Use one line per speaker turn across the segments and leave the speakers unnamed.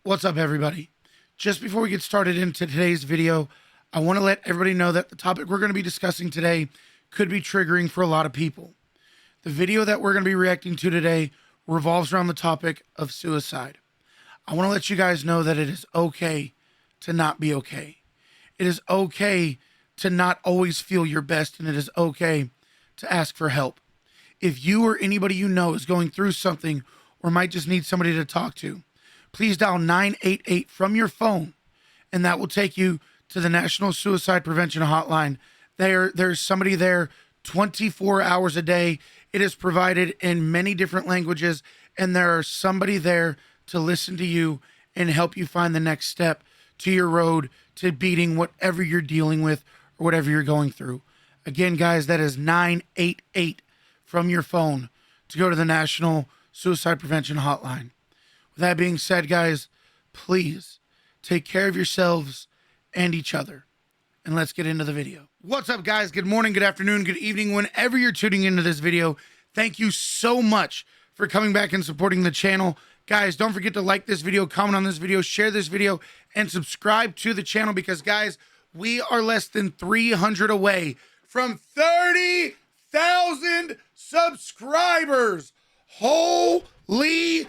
What's up, everybody? Just before we get started into today's video, I want to let everybody know that the topic we're going to be discussing today could be triggering for a lot of people. The video that we're going to be reacting to today revolves around the topic of suicide. I want to let you guys know that it is okay to not be okay. It is okay to not always feel your best, and it is okay to ask for help. If you or anybody you know is going through something or might just need somebody to talk to, please dial 988 from your phone, and that will take you to the National Suicide Prevention Hotline. There's somebody there 24 hours a day. It is provided in many different languages, and there is somebody there to listen to you and help you find the next step to your road to beating whatever you're dealing with or whatever you're going through. Again, guys, that is 988 from your phone to go to the National Suicide Prevention Hotline. With that being said, guys, please take care of yourselves and each other. And let's get into the video. What's up, guys? Good morning, good afternoon, good evening, whenever you're tuning into this video. Thank you so much for coming back and supporting the channel. Guys, don't forget to like this video, comment on this video, share this video, and subscribe to the channel because, guys, we are less than 300 away from 30,000 subscribers. Holy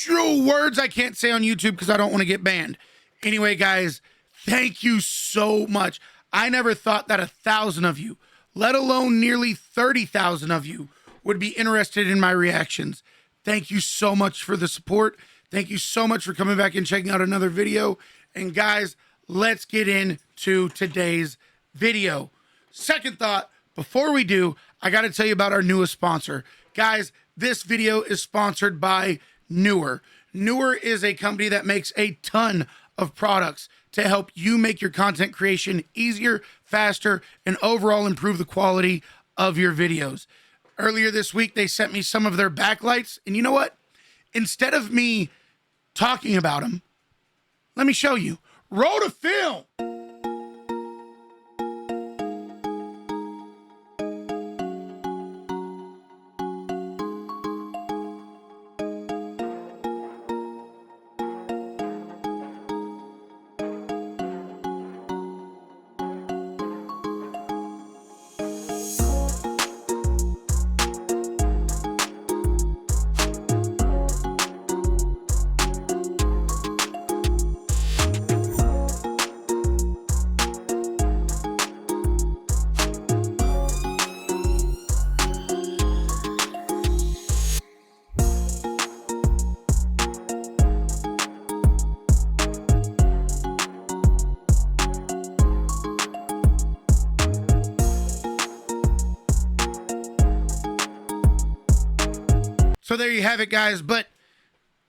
words I can't say on YouTube because I don't want to get banned. Anyway, guys, thank you so much. I never thought that 1,000 of you, let alone nearly 30,000 of you, would be interested in my reactions. Thank you so much for the support. Thank you so much for coming back and checking out another video. And guys, let's get into today's video. Second thought, before we do, I got to tell you about our newest sponsor. Guys, this video is sponsored by Newer. Newer is a company that makes a ton of products to help you make your content creation easier, faster, and overall improve the quality of your videos. Earlier this week, they sent me some of their backlights, and you know what? Instead of me talking about them, let me show you. Roll the film. So there you have it, guys. But,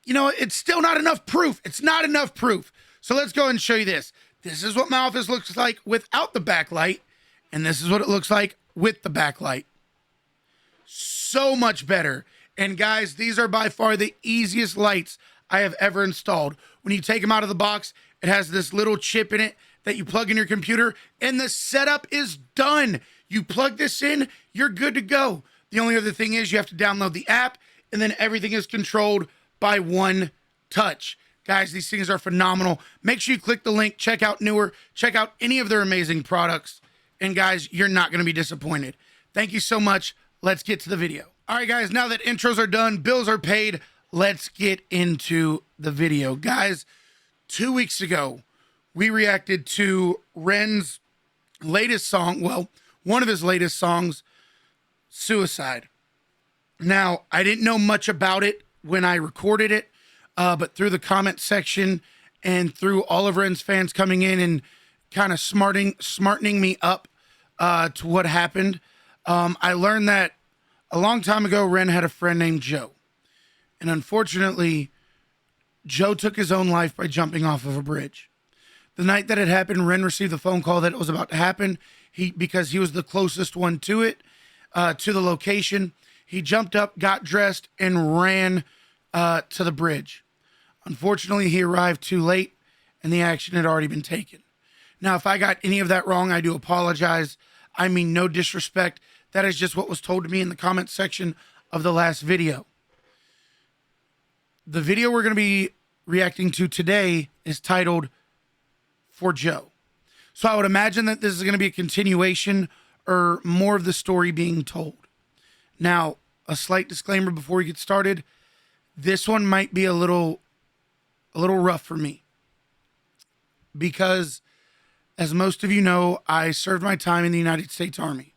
you know, it's still not enough proof. It's not enough proof. So let's go ahead and show you this. This is what my office looks like without the backlight. And this is what it looks like with the backlight. So much better. And guys, these are by far the easiest lights I have ever installed. When you take them out of the box, it has this little chip in it that you plug in your computer, and the setup is done. You plug this in, you're good to go. The only other thing is you have to download the app, and then everything is controlled by one touch. Guys, these things are phenomenal. Make sure you click the link, check out Newer, check out any of their amazing products. And guys, you're not going to be disappointed. Thank you so much. Let's get to the video. All right, guys, now that intros are done, bills are paid, let's get into the video. Guys, 2 weeks ago, we reacted to Ren's latest song, well, one of his latest songs, Suicide. Now, I didn't know much about it when I recorded it, but through the comment section and through all of Ren's fans coming in and kind of smartening me up to what happened, I learned that a long time ago, Ren had a friend named Joe. And unfortunately, Joe took his own life by jumping off of a bridge. The night that it happened, Ren received the phone call that it was about to happen. Because he was the closest one to it, to the location. He jumped up, got dressed, and ran to the bridge. Unfortunately, he arrived too late, and the action had already been taken. Now, if I got any of that wrong, I do apologize. I mean no disrespect. That is just what was told to me in the comment section of the last video. The video we're going to be reacting to today is titled For Joe. So I would imagine that this is going to be a continuation or more of the story being told. Now, a slight disclaimer before we get started. This one might be a little rough for me because, as most of you know, I served my time in the United States Army,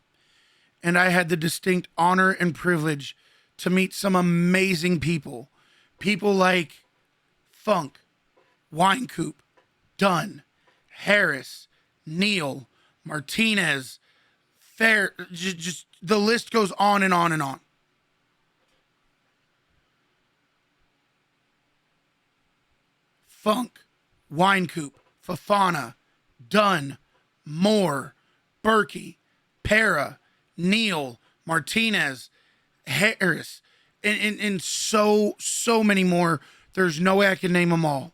and I had the distinct honor and privilege to meet some amazing people. People like Funk, Winecoop, Dunn, Harris, Neal, Martinez, Fair, just the list goes on and on and on. Funk, Winecoop, Fafana, Dunn, Moore, Berkey, Para, Neal, Martinez, Harris, and so many more. There's no way I can name them all.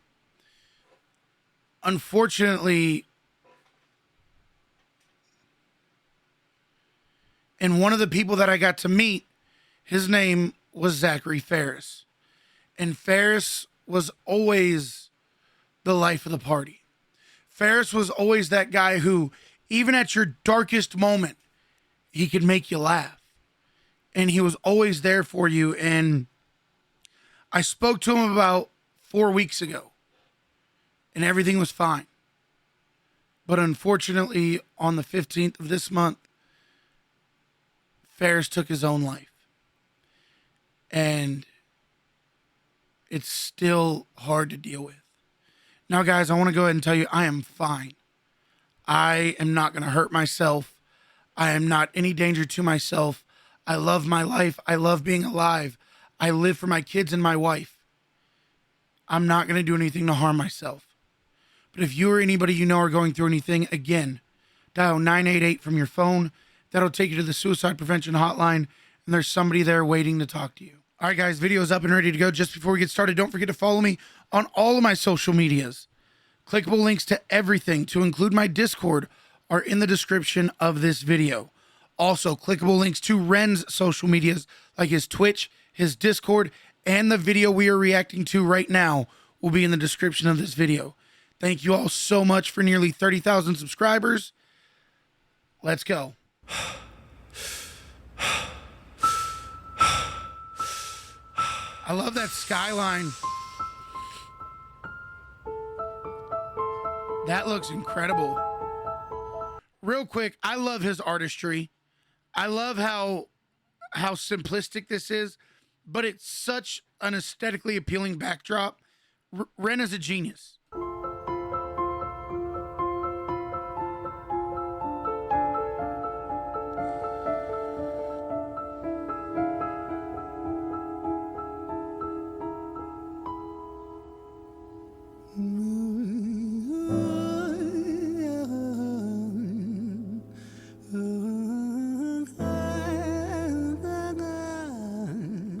Unfortunately, and one of the people that I got to meet, his name was Zachary Ferris. And Ferris was always the life of the party. Ferris was always that guy who, even at your darkest moment, he could make you laugh. And he was always there for you. And I spoke to him about 4 weeks ago, and everything was fine. But unfortunately, on the 15th of this month, Ferris took his own life. And it's still hard to deal with. Now, guys, I want to go ahead and tell you I am fine. I am not going to hurt myself. I am not any danger to myself. I love my life. I love being alive. I live for my kids and my wife. I'm not going to do anything to harm myself. But if you or anybody you know are going through anything, again, dial 988 from your phone. That'll take you to the suicide prevention hotline, and there's somebody there waiting to talk to you. All right, guys, video's up and ready to go. Just before we get started, don't forget to follow me on all of my social medias. Clickable links to everything, to include my Discord, are in the description of this video. Also, clickable links to Ren's social medias, like his Twitch, his Discord, and the video we are reacting to right now will be in the description of this video. Thank you all so much for nearly 30,000 subscribers. Let's go. I love that skyline. That looks incredible. Real quick, I love his artistry. I love how simplistic this is, but it's such an aesthetically appealing backdrop. Ren is a genius.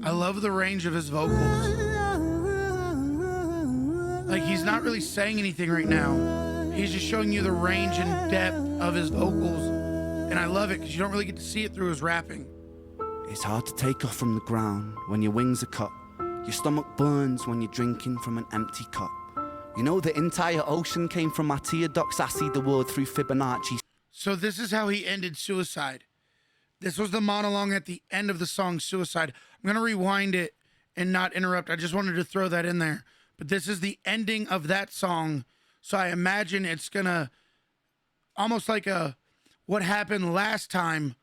I love the range of his vocals. Like, he's not really saying anything right now. He's just showing you the range and depth of his vocals. And I love it because you don't really get to see it through his rapping.
It's hard to take off from the ground when your wings are cut. Your stomach burns when you're drinking from an empty cup. You know the entire ocean came from my tear ducts. I see the world through Fibonacci.
So this is how he ended Suicide. This was the monologue at the end of the song Suicide. I'm going to rewind it and not interrupt. I just wanted to throw that in there. But this is the ending of that song. So I imagine it's going to almost like what happened last time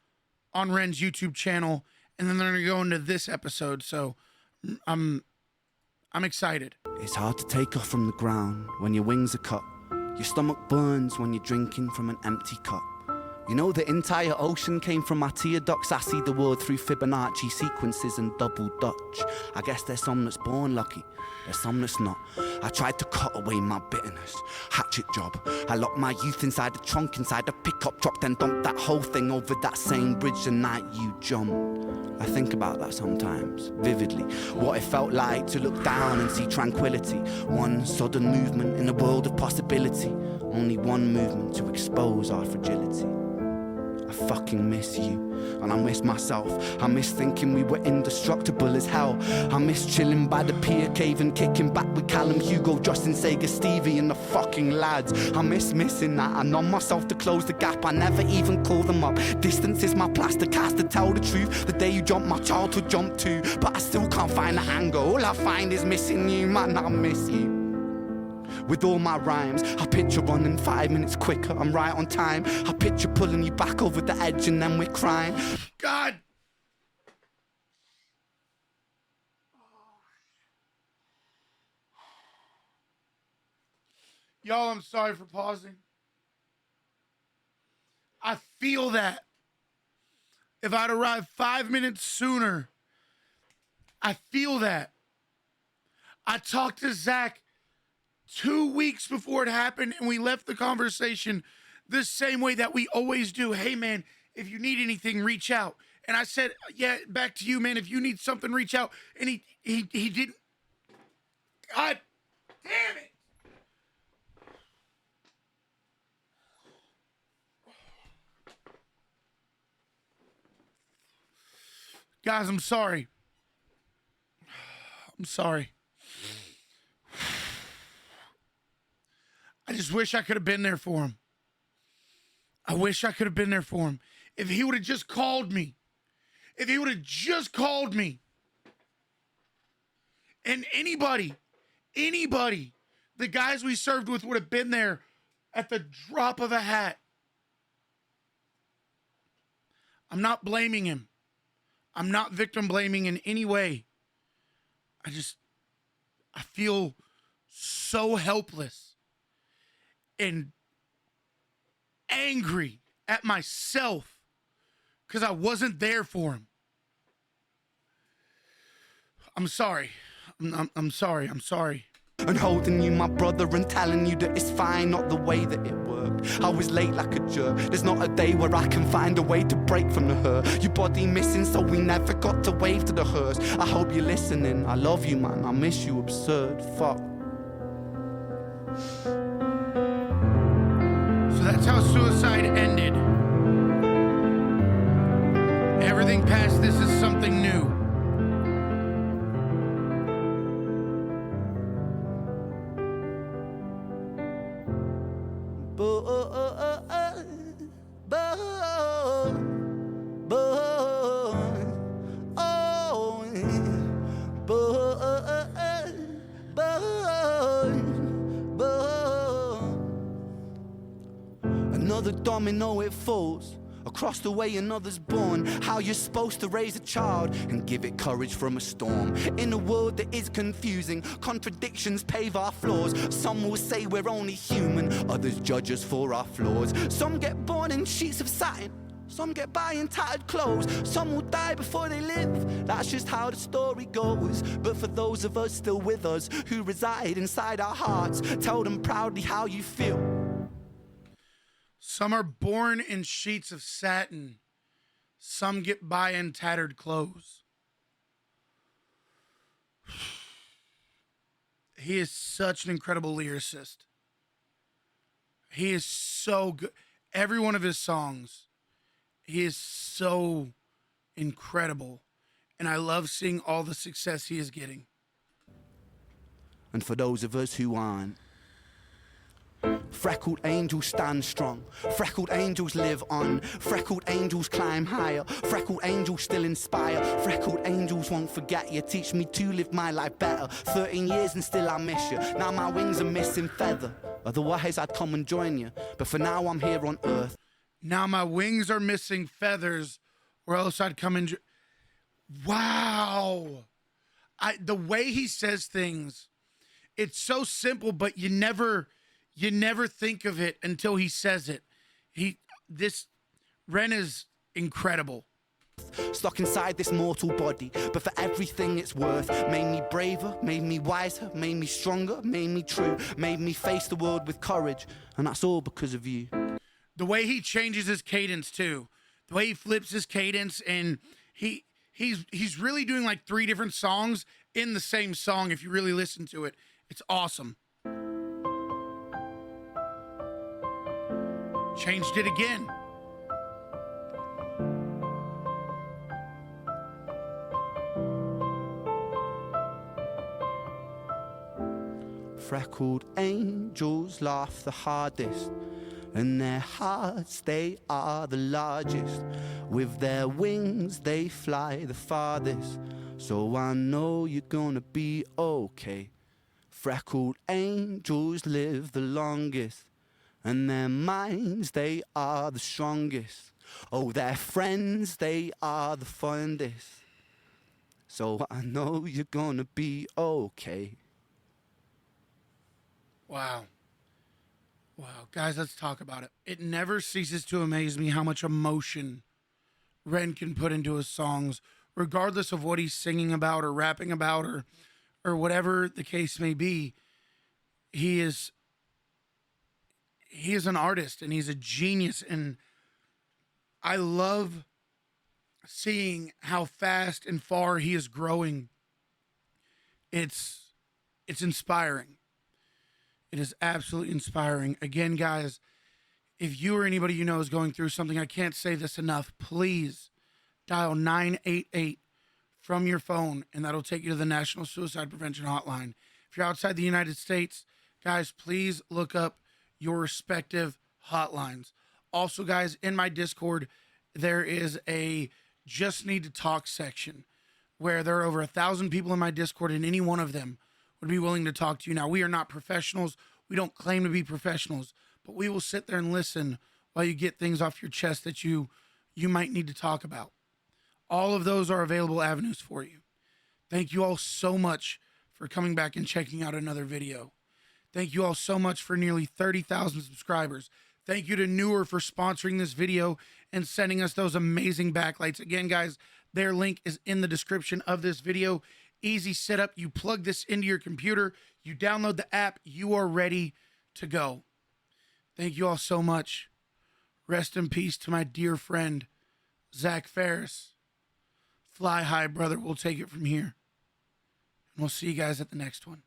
on Ren's YouTube channel. And then they're going to go into this episode. So I'm excited.
It's hard to take off from the ground when your wings are cut. Your stomach burns when you're drinking from an empty cup. You know the entire ocean came from my tear ducts. I see the world through Fibonacci sequences and double Dutch. I guess there's some that's born lucky, there's some that's not. I tried to cut away my bitterness, hatchet job. I locked my youth inside the trunk, inside the pickup truck, then dumped that whole thing over that same bridge the night you jumped. I think about that sometimes, vividly. What it felt like to look down and see tranquility. One sudden movement in a world of possibility. Only one movement to expose our fragility. I fucking miss you. And I miss myself. I miss thinking we were indestructible as hell. I miss chilling by the pier cave and kicking back with Callum, Hugo, Justin, Sega, Stevie and the fucking lads. I miss missing that. I numb myself to close the gap. I never even call them up. Distance is my plaster cast to tell the truth. The day you jumped, my childhood jumped too. But I still can't find the anger. All I find is missing you, man, I miss you. With all my rhymes, I picture running 5 minutes quicker, I'm right on time. I picture pulling you back over the edge and then we're crying.
God. Y'all, I'm sorry for pausing. I feel that. If I'd arrived 5 minutes sooner, I feel that. I talked to Zach 2 weeks before it happened, and we left the conversation the same way that we always do. Hey, man, if you need anything, reach out. And I said, yeah, back to you, man. If you need something, reach out. And he didn't. God damn it. Guys, I'm sorry. I'm sorry. I just wish I could have been there for him. I wish I could have been there for him. If he would have just called me. If he would have just called me. And anybody, the guys we served with would have been there at the drop of a hat. I'm not blaming him. I'm not victim blaming in any way. I feel so helpless and angry at myself because I wasn't there for him. I'm sorry. I'm sorry. I'm sorry.
And holding you, my brother, and telling you that it's fine, not the way that it worked. I was late like a jerk. There's not a day where I can find a way to break from the hurt. Your body missing, so we never got to wave to the hearse. I hope you're listening. I love you, man. I miss you, absurd. Fuck.
So that's how suicide ended. Everything past this is something new.
Another domino, it falls. Across the way another's born. How you're supposed to raise a child and give it courage from a storm. In a world that is confusing, contradictions pave our flaws. Some will say we're only human, others judge us for our flaws. Some get born in sheets of satin, some get by in tattered clothes. Some will die before they live, that's just how the story goes. But for those of us still with us, who reside inside our hearts, tell them proudly how you feel.
Some are born in sheets of satin. Some get by in tattered clothes. He is such an incredible lyricist. He is so good. Every one of his songs, he is so incredible. And I love seeing all the success he is getting.
And for those of us who aren't, freckled angels stand strong. Freckled angels live on. Freckled angels climb higher. Freckled angels still inspire. Freckled angels won't forget you. Teach me to live my life better. 13 years and still I miss you. Now my wings are missing feather. Otherwise I'd come and join you. But for now I'm here on earth.
Now my wings are missing feathers, or else I'd come and... Wow. The way he says things, it's so simple, but you never think of it until he says it. Ren is incredible.
Stuck inside this mortal body, but for everything it's worth. Made me braver, made me wiser, made me stronger, made me true, made me face the world with courage, and that's all because of you.
The way he changes his cadence too, the way he flips his cadence, and he's really doing like 3 different songs in the same song. If you really listen to it, it's awesome. Changed it again.
Freckled angels laugh the hardest, and their hearts, they are the largest. With their wings, they fly the farthest. So I know you're gonna be okay. Freckled angels live the longest, and their minds, they are the strongest. Oh, their friends, they are the fondest. So I know you're gonna be okay.
Wow. Wow. Guys, let's talk about it. It never ceases to amaze me how much emotion Ren can put into his songs, regardless of what he's singing about or rapping about or whatever the case may be. He is an artist and he's a genius, and I love seeing how fast and far he is growing. It's inspiring. It is absolutely inspiring. Again, guys, if you or anybody you know is going through something, I can't say this enough, please dial 988 from your phone, and that'll take you to the National Suicide Prevention Hotline. If you're outside the United States, guys, please look up your respective hotlines. Also, guys, in my Discord, there is a Just Need to Talk section where there are over 1,000 people in my Discord, and any one of them would be willing to talk to you. Now, we are not professionals. We don't claim to be professionals, but we will sit there and listen while you get things off your chest that you might need to talk about. All of those are available avenues for you. Thank you all so much for coming back and checking out another video. Thank you all so much for nearly 30,000 subscribers. Thank you to Newer for sponsoring this video and sending us those amazing backlights. Again, guys, their link is in the description of this video. Easy setup. You plug this into your computer, you download the app, you are ready to go. Thank you all so much. Rest in peace to my dear friend, Zach Ferris. Fly high, brother. We'll take it from here. And we'll see you guys at the next one.